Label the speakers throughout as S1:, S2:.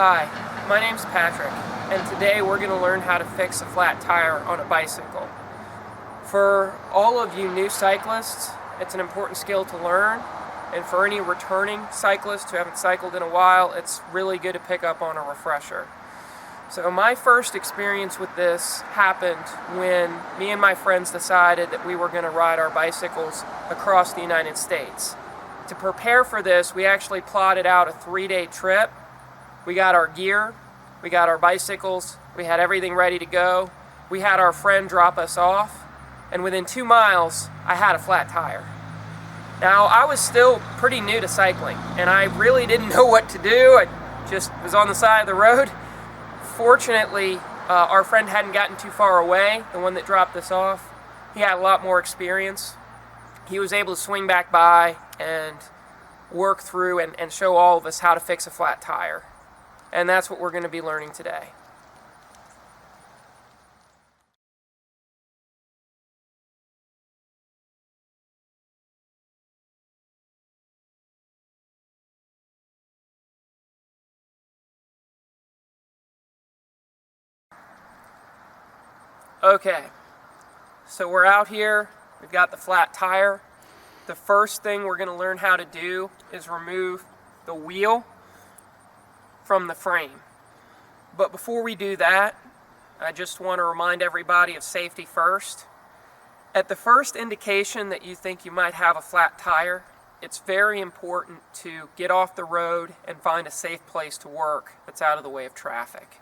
S1: Hi, my name's Patrick, and today we're going to learn how to fix a flat tire on a bicycle. For all of you new cyclists, it's an important skill to learn, and for any returning cyclists who haven't cycled in a while, it's really good to pick up on a refresher. So my first experience with this happened when me and my friends decided that we were going to ride our bicycles across the United States. To prepare for this, we actually plotted out a 3-day trip. We got our gear, we got our bicycles, we had everything ready to go. We had our friend drop us off, and within 2 miles, I had a flat tire. Now, I was still pretty new to cycling, and I really didn't know what to do. I just was on the side of the road. Fortunately, our friend hadn't gotten too far away, the one that dropped us off. He had a lot more experience. He was able to swing back by and work through and show all of us how to fix a flat tire. And that's what we're going to be learning today. Okay, so we're out here, we've got the flat tire. The first thing we're going to learn how to do is remove the wheel from the frame. But before we do that, I just want to remind everybody of safety first. At the first indication that you think you might have a flat tire, it's very important to get off the road and find a safe place to work that's out of the way of traffic.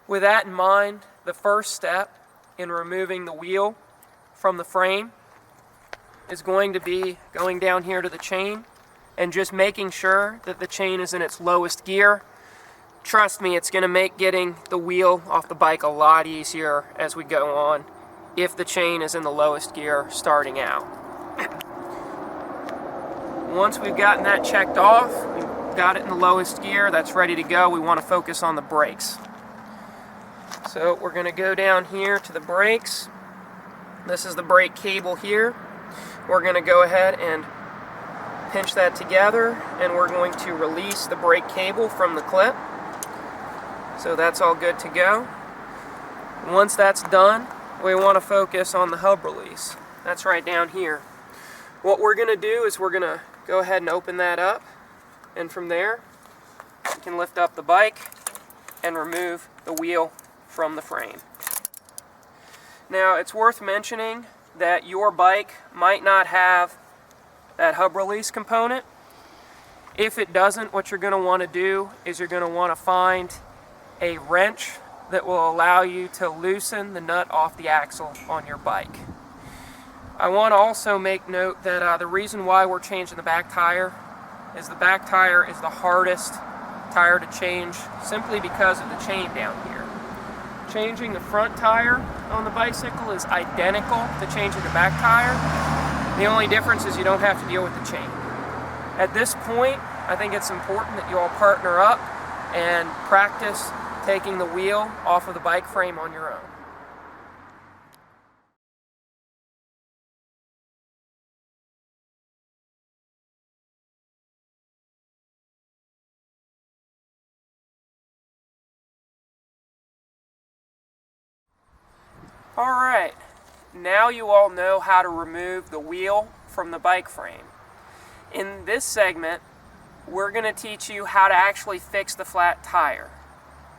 S1: With that in mind, the first step in removing the wheel from the frame is going to be going down here to the chain and just making sure that the chain is in its lowest gear. Trust me, it's going to make getting the wheel off the bike a lot easier as we go on if the chain is in the lowest gear starting out. Once we've gotten that checked off, we've got it in the lowest gear, that's ready to go, we want to focus on the brakes. So we're going to go down here to the brakes. This is the brake cable here. We're going to go ahead and pinch that together, and we're going to release the brake cable from the clip. So that's all good to go. Once that's done, we want to focus on the hub release. That's right down here. What we're going to do is we're going to go ahead and open that up, and from there we can lift up the bike and remove the wheel from the frame. Now, it's worth mentioning that your bike might not have that hub release component. If it doesn't, what you're going to want to do is you're going to want to find a wrench that will allow you to loosen the nut off the axle on your bike. I want to also make note that the reason why we're changing the back tire is the back tire is the hardest tire to change simply because of the chain down here. Changing the front tire on the bicycle is identical to changing the back tire. The only difference is you don't have to deal with the chain. At this point, I think it's important that you all partner up and practice taking the wheel off of the bike frame on your own. Alright, now you all know how to remove the wheel from the bike frame. In this segment, we're going to teach you how to actually fix the flat tire.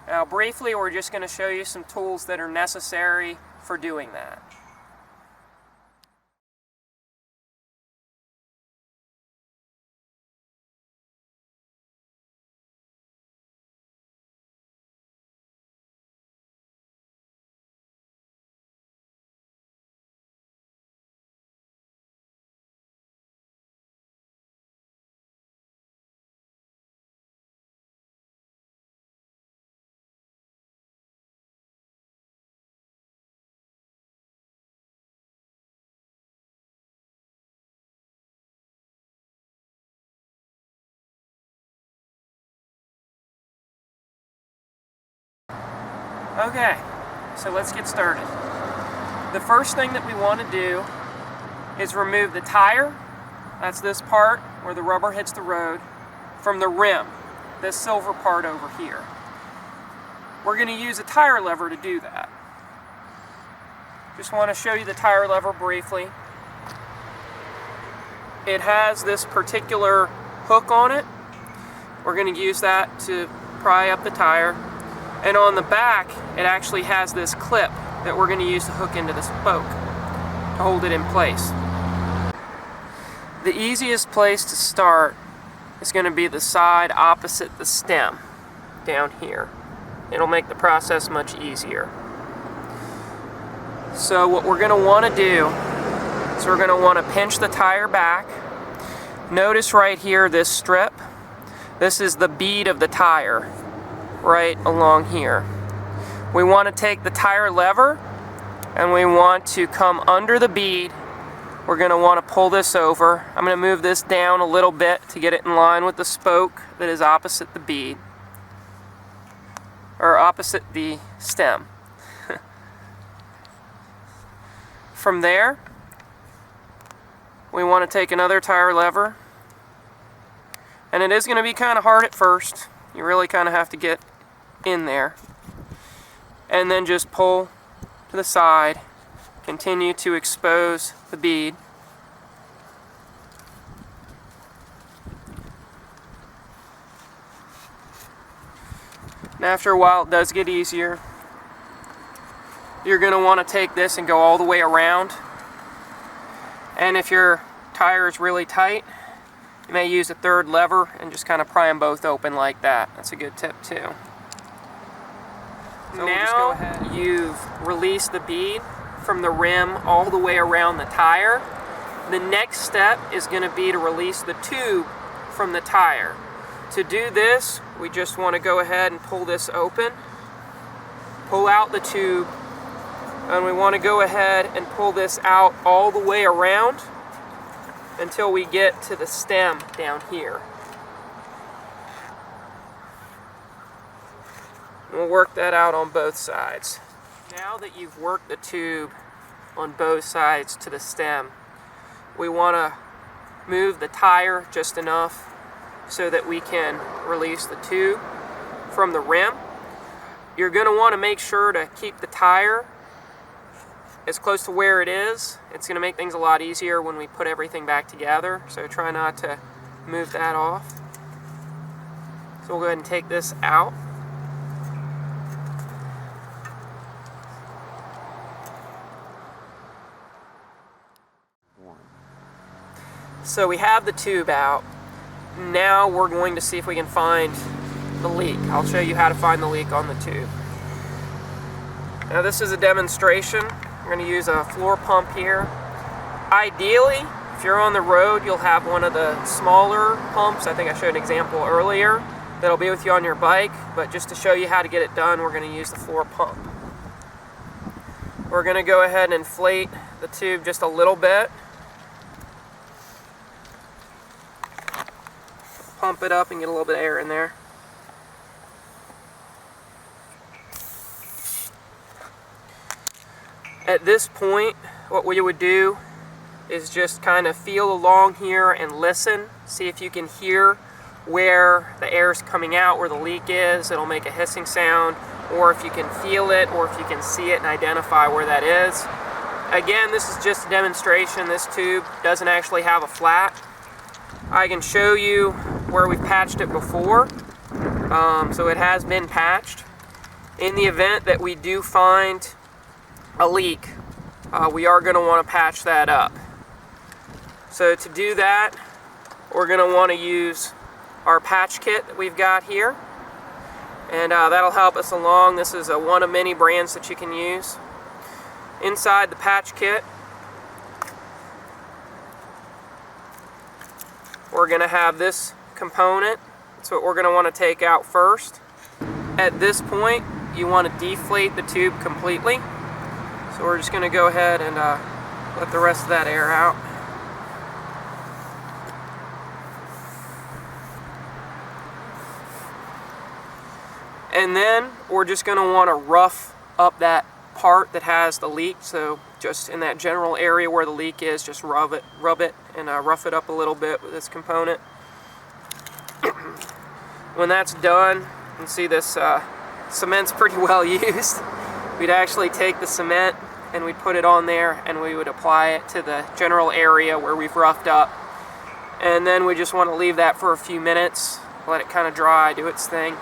S1: Now briefly, we're just going to show you some tools that are necessary for doing that. Okay, so let's get started. The first thing that we want to do is remove the tire, that's this part where the rubber hits the road, from the rim. this silver part over here. We're going to use a tire lever to do that. Just want to show you the tire lever briefly. It has this particular hook on it. We're going to use that to pry up the tire. And on the back, it actually has this clip that we're going to use to hook into the spoke to hold it in place. The easiest place to start is going to be the side opposite the stem, down here. It'll make the process much easier. So what we're going to want to do is we're going to want to pinch the tire back. Notice right here this strip. This is the bead of the tire right along here. We want to take the tire lever and we want to come under the bead. We're going to want to pull this over. I'm going to move this down a little bit to get it in line with the spoke that is opposite the bead, or opposite the stem. From there, we want to take another tire lever, and it is going to be kind of hard at first. You really kind of have to get in there, and then just pull to the side. Continue to expose the bead. And after a while it does get easier. You're going to want to take this and go all the way around. And if your tire is really tight, you may use a third lever and just kind of pry them both open like that. That's a good tip too. So now you've released the bead from the rim all the way around the tire. The next step is going to be to release the tube from the tire. To do this, we just want to go ahead and pull this open, pull out the tube, and we want to go ahead and pull this out all the way around until we get to the stem down here. We'll work that out on both sides. Now that you've worked the tube on both sides to the stem, we want to move the tire just enough so that we can release the tube from the rim. You're going to want to make sure to keep the tire as close to where it is. It's going to make things a lot easier when we put everything back together, so try not to move that off. So we'll go ahead and take this out. So we have the tube out. Now we're going to see if we can find the leak. I'll show you how to find the leak on the tube. Now this is a demonstration. We're going to use a floor pump here. Ideally, if you're on the road, you'll have one of the smaller pumps. I think I showed an example earlier that'll be with you on your bike, but just to show you how to get it done, we're going to use the floor pump. We're going to go ahead and inflate the tube just a little bit. Pump it up and get a little bit of air in there. At this point, what we would do is just kind of feel along here and listen. See if you can hear where the air is coming out, where the leak is. It'll make a hissing sound, or if you can feel it, or if you can see it and identify where that is. Again, this is just a demonstration. This tube doesn't actually have a flat. I can show you where we've patched it before. So it has been patched. In the event that we do find a leak, we are going to want to patch that up. So to do that, we're going to want to use our patch kit that we've got here, and that'll help us along. This is one of many brands that you can use. Inside the patch kit, we're going to have this component. That's what we're going to want to take out first. At this point, you want to deflate the tube completely. So we're just going to go ahead and let the rest of that air out. And then we're just going to want to rough up that part that has the leak. So just in that general area where the leak is, just rub it and rough it up a little bit with this component. When that's done, you can see this cement's pretty well used. We'd actually take the cement and we'd put it on there and we would apply it to the general area where we've roughed up. And then we just want to leave that for a few minutes, let it kind of dry, do its thing.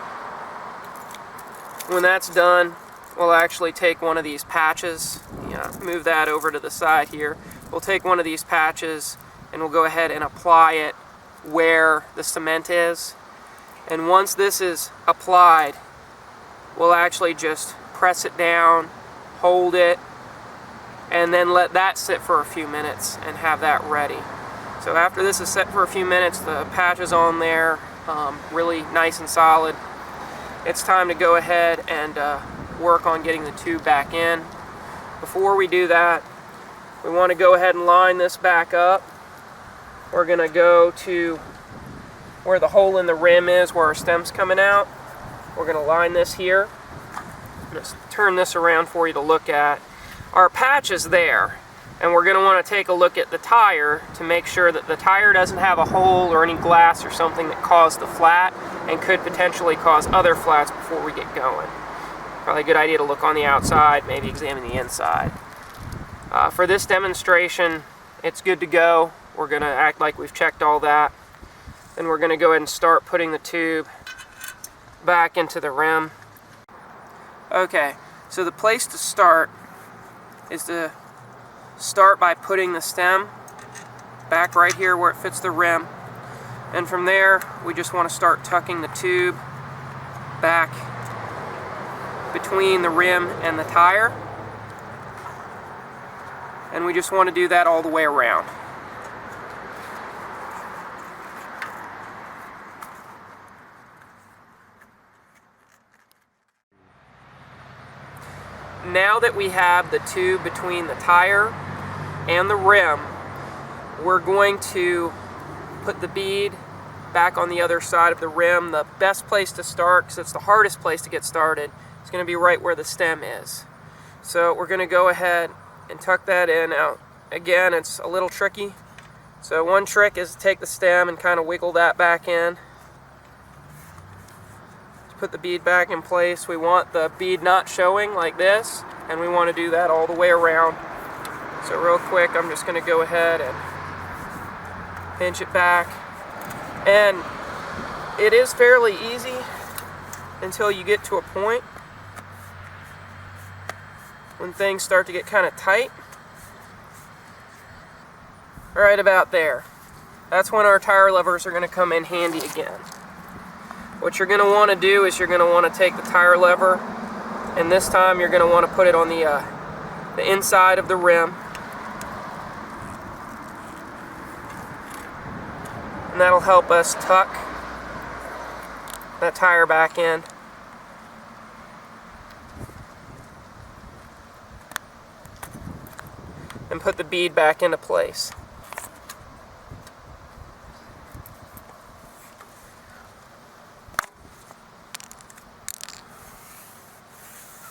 S1: When that's done, we'll actually take one of these patches, move that over to the side here. We'll take one of these patches and we'll go ahead and apply it where the cement is. And once this is applied, we'll actually just press it down, hold it, and then let that sit for a few minutes and have that ready. So after this is set for a few minutes, the patch is on there, really nice and solid. It's time to go ahead and work on getting the tube back in. Before we do that, we want to go ahead and line this back up. We're going to go to where the hole in the rim is, where our stem's coming out. We're going to line this here. Just turn this around for you to look at. Our patch is there, and we're going to want to take a look at the tire to make sure that the tire doesn't have a hole or any glass or something that caused the flat and could potentially cause other flats before we get going. Probably a good idea to look on the outside, maybe examine the inside. For this demonstration, it's good to go. We're going to act like we've checked all that. Then we're going to go ahead and start putting the tube back into the rim. Okay, so the place to start is to start by putting the stem back right here where it fits the rim. And from there, we just want to start tucking the tube back between the rim and the tire. And we just want to do that all the way around. Now that we have the tube between the tire and the rim, we're going to put the bead back on the other side of the rim. The best place to start, because it's the hardest place to get started, is going to be right where the stem is. So we're going to go ahead and tuck that in. Now, again, it's a little tricky. So one trick is to take the stem and kind of wiggle that back in. Put the bead back in place. We want the bead not showing like this, and we want to do that all the way around. So real quick, I'm just going to go ahead and pinch it back. And it is fairly easy until you get to a point when things start to get kind of tight. Right about there. That's when our tire levers are going to come in handy again. What you're going to want to do is you're going to want to take the tire lever, and this time you're going to want to put it on the inside of the rim. And that'll help us tuck that tire back in. And put the bead back into place.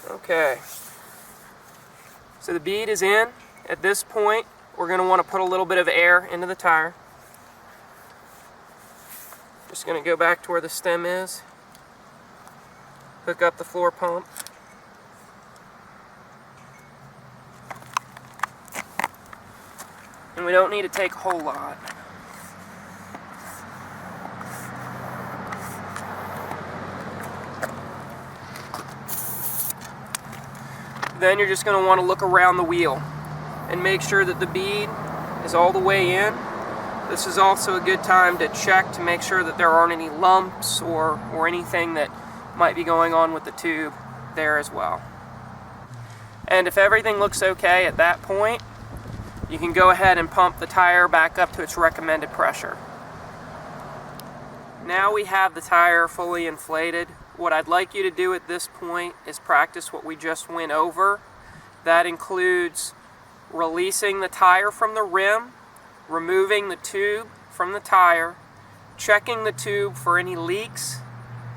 S1: Okay, so the bead is in. At this point, we're going to want to put a little bit of air into the tire. Just going to go back to where the stem is, hook up the floor pump. And we don't need to take a whole lot. Then you're just going to want to look around the wheel and make sure that the bead is all the way in. This is also a good time to check to make sure that there aren't any lumps or anything that might be going on with the tube there as well. And if everything looks okay at that point, you can go ahead and pump the tire back up to its recommended pressure. Now we have the tire fully inflated. What I'd like you to do at this point is practice what we just went over. That includes releasing the tire from the rim, removing the tube from the tire, checking the tube for any leaks,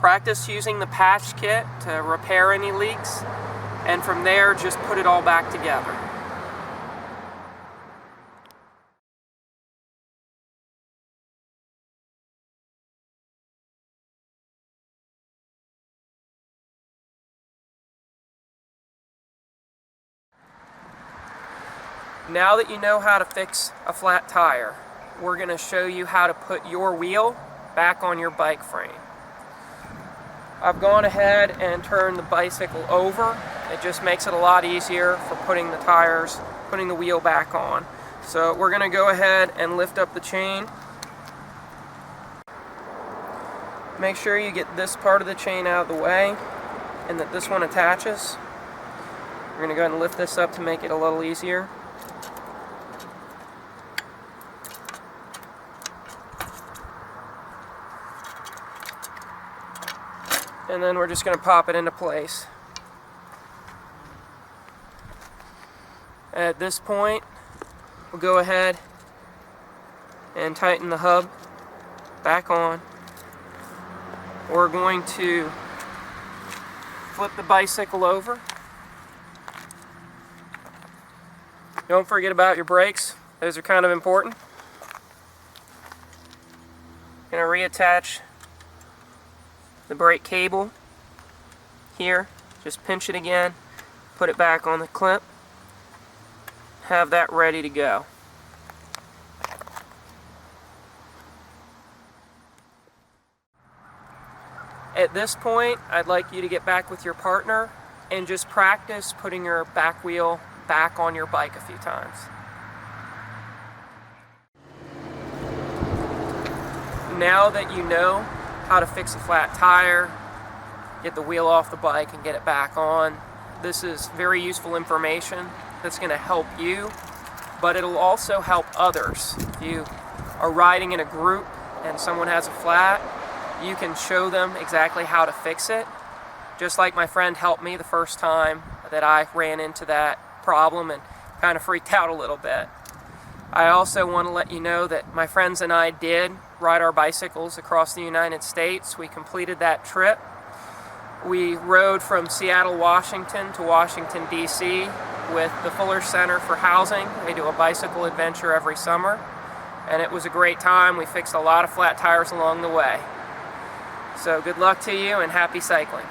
S1: practice using the patch kit to repair any leaks, and from there just put it all back together. Now that you know how to fix a flat tire, we're going to show you how to put your wheel back on your bike frame. I've gone ahead and turned the bicycle over. It just makes it a lot easier for putting the wheel back on. So we're going to go ahead and lift up the chain. Make sure you get this part of the chain out of the way and that this one attaches. We're going to go ahead and lift this up to make it a little easier. And then we're just going to pop it into place. At this point, we'll go ahead and tighten the hub back on. We're going to flip the bicycle over. Don't forget about your brakes. Those are kind of important. Going to reattach the brake cable here. Just pinch it again, put it back on the clip, have that ready to go. At this point, I'd like you to get back with your partner and just practice putting your back wheel back on your bike a few times. Now that you know how to fix a flat tire, get the wheel off the bike and get it back on, this is very useful information that's going to help you, but it'll also help others. If you are riding in a group and someone has a flat, you can show them exactly how to fix it, just like my friend helped me the first time that I ran into that problem and kind of freaked out a little bit. I also want to let you know that my friends and I did ride our bicycles across the United States. We completed that trip. We rode from Seattle, Washington to Washington, D.C. with the Fuller Center for Housing. We do a bicycle adventure every summer, and it was a great time. We fixed a lot of flat tires along the way. So good luck to you and happy cycling.